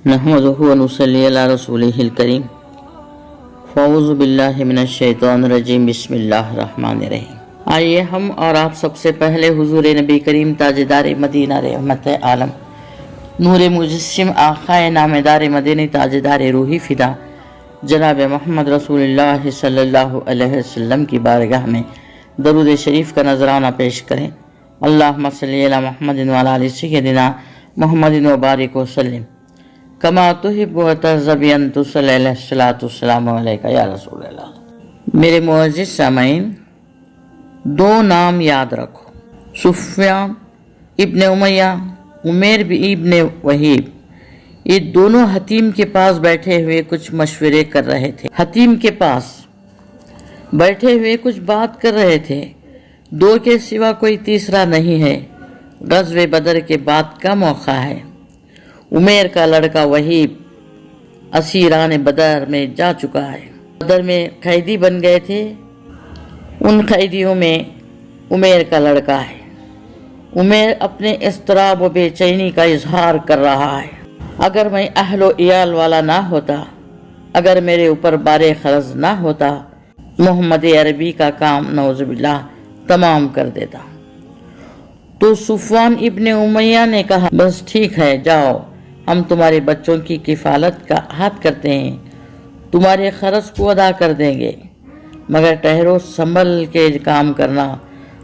नहमदुहु व नुसल्ली अला रसूलिहिल करीम। फ़अऊज़ु बिल्लाहि मिनश शैतानिर रजीम। बिस्मिल्लाहिर रहमानिर रहीम। आइए हम और आप सबसे पहले हुजूर नबी करीम ताजदार मदीना रहमत आलम नूर मुजस्सिम आक़ाए नामदार मदीने ताजदार रूही फ़िदा जनाब मोहम्मद रसूलुल्लाह सल्लल्लाहु अलैहि वसल्लम की बारगाह में दरूद शरीफ का नजराना पेश करें। अल्लाहुम्मा सल्ली अला मुहम्मदिन व अला आलि सय्यिदिना मुहम्मदिन व बारिक व सल्लिम कमा तुहिब्बु व तर्ज़बी अन तुसल्ली अलैहि वस्सलामु अलैका या रसूल अल्लाह। मेरे मुअज़्ज़िज़ सामईन, दो नाम याद रखो, सुफ़यान इब्न उमैया, उमैर इब्न वहीब। ये दोनों हतीम के पास बैठे हुए कुछ मशवरे कर रहे थे। हतीम के पास बैठे हुए कुछ बात कर रहे थे। दो के सिवा कोई तीसरा नहीं है। ग़ज़वे बदर के बाद का मौका है। उमैर का लड़का वहीब असीरान बदर में जा चुका है। बदर में कैदी बन गए थे। उन कैदियों में उमैर का लड़का है। उमैर अपने इज़्तिराब व बेचैनी का इजहार कर रहा है। अगर मैं अहलो इयाल वाला ना होता, अगर मेरे ऊपर बारे खर्ज ना होता, मोहम्मद अरबी का काम नौज़ुबिल्लाह तमाम कर देता। तो सुफ़वान इब्न उमैया ने कहा, बस ठीक है, जाओ, हम तुम्हारे बच्चों की किफ़ालत का हाथ करते हैं, तुम्हारे खर्च को अदा कर देंगे, मगर ठहरो, संभल के काम करना।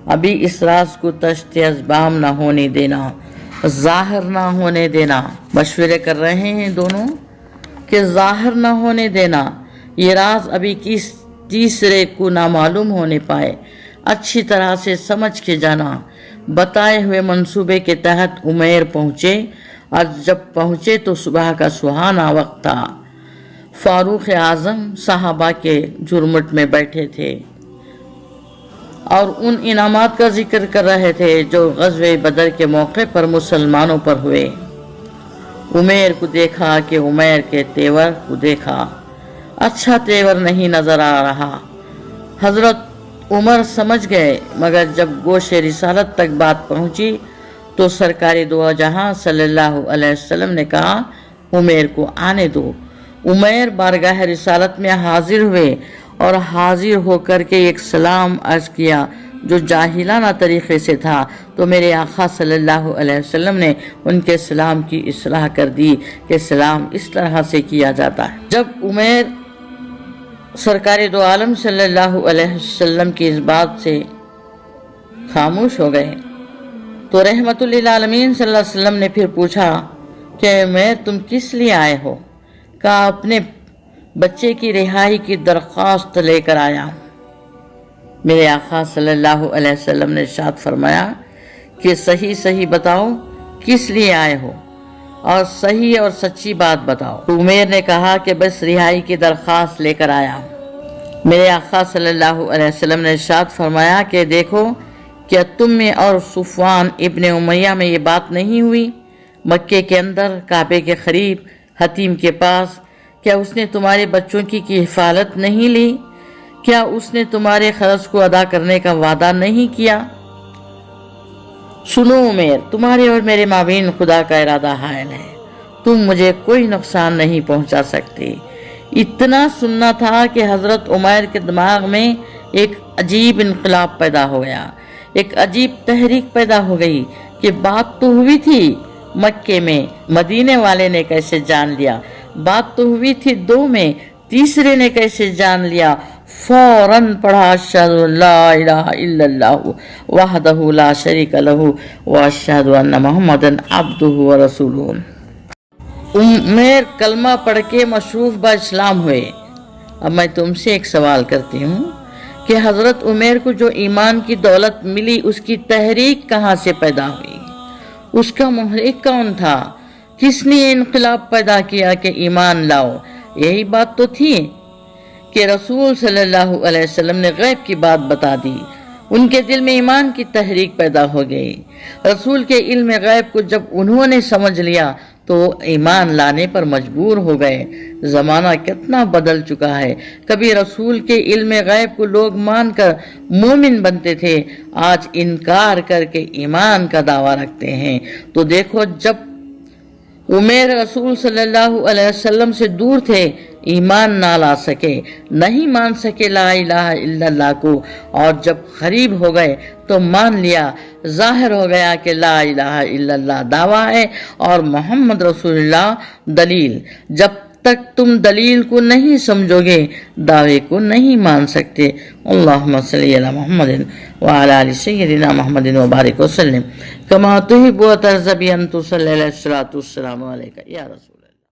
अभी इस राज को तश्त अज़बाम ना होने देना, ज़ाहिर ना होने देना। मशवरे कर रहे हैं दोनों कि ज़ाहिर ना होने देना, ये राज अभी किस तीसरे को ना मालूम होने पाए। अच्छी तरह से समझ के जाना। बताए हुए मंसूबे के तहत उमैर पहुँचे और जब पहुँचे तो सुबह का सुहाना वक्त था। फारूक आज़म सहाबा के झुरमुट में बैठे थे और उन इनामात का जिक्र कर रहे थे जो ग़ज़वे बदर के मौके पर मुसलमानों पर हुए। उमैर को देखा कि उमैर के तेवर को देखा, अच्छा तेवर नहीं नजर आ रहा। हजरत उमर समझ गए, मगर जब गोशे रिसालत तक बात पहुंची तो सरकारी दो जहां सल्लल्लाहु अलैहि वसल्लम ने कहा, उमैर को आने दो। उमैर बारगाह रिसालत में हाजिर हुए और हाजिर होकर के एक सलाम अर्ज किया जो जाहिलाना तरीक़े से था। तो मेरे आका सल्लल्लाहु अलैहि वसल्लम ने उनके सलाम की इस्लाह कर दी कि सलाम इस तरह से किया जाता है। जब उमैर सरकारी दो आलम सल्लल्लाहु अलैहि वसल्लम की इस बात से खामोश हो गए तो रहमतुल लिल आलमीन सल्लल्लाहु अलैहि वसल्लम ने फिर पूछा कि उमैर, तुम किस लिए आए हो? कहा, अपने बच्चे की रिहाई की दरख्वास्त लेकर आया हूँ। मेरे आका सल्लल्लाहु अलैहि वसल्लम ने इरशाद फरमाया कि सही सही बताओ किस लिए आए हो और सही और सच्ची बात बताओ। तो उमैर ने कहा कि बस रिहाई की दरख्वास्त लेकर आया हूँ। मेरे आका सल्लल्लाहु अलैहि वसल्लम ने इरशाद फरमाया कि देखो, क्या तुम में और सुफ़वान इब्न उमैया में ये बात नहीं हुई? मक्के के अंदर काबे के करीब हतीम के पास क्या उसने तुम्हारे बच्चों की हिफाजत नहीं ली? क्या उसने तुम्हारे खर्च को अदा करने का वादा नहीं किया? सुनो उमैर, तुम्हारे और मेरे माबीन खुदा का इरादा हायल है, तुम मुझे कोई नुकसान नहीं पहुंचा सकती। इतना सुनना था कि हजरत उमैर के दिमाग में एक अजीब इनकलाब पैदा हो गया, एक अजीब तहरीक पैदा हो गई कि बात तो हुई थी मक्के में, मदीने वाले ने कैसे जान लिया? बात तो हुई थी दो में, तीसरे ने कैसे जान लिया? फौरन पढ़ा, अशहदु अल्ला इलाहा इल्लल्लाहु वहदहु ला शरीका लहू व अशहदु अन्ना मुहम्मदन अब्दुहु व रसूलुहु। उमैर कलमा पढ़ के मशरूफ बा इस्लाम हुए। अब मैं तुमसे एक सवाल करती हूँ कि हजरत उमैर को जो ईमान की दौलत मिली उसकी तहरीक कहाँ से पैदा हुई? उसका मुहर्रिक कौन था? किसने इनकलाब पैदा किया कि ईमान लाओ? यही बात तो थी कि रसूल सल्लल्लाहु अलैहि वसल्लम ने गैब की बात बता दी, उनके दिल में ईमान की तहरीक पैदा हो गई। रसूल के इल्म गैब को जब उन्होंने समझ लिया तो ईमान लाने पर मजबूर हो गए। ज़माना कितना बदल चुका है। कभी रसूल के इल्म गैब को लोग मानकर मोमिन बनते थे, आज इनकार करके ईमान का दावा रखते हैं। तो देखो, जब عمر رسول صلی اللہ علیہ وسلم سے دور تھے، ایمان نہ لا سکے، نہیں مان سکے لا الہ الا اللہ کو، اور جب قریب ہو گئے تو مان لیا، ظاہر ہو گیا کہ لا الہ الا اللہ دعویٰ ہے اور محمد رسول اللہ دلیل۔ جب تک تم دلیل کو نہیں سمجھو گے دعوے کو نہیں مان سکتے۔ اللہم صلی علی محمد وعلی آل سیدنا محمد وبارک وسلم کما تحب و ترضى بأن تصلی علیہ الصلوۃ والسلام علیک یا رسول۔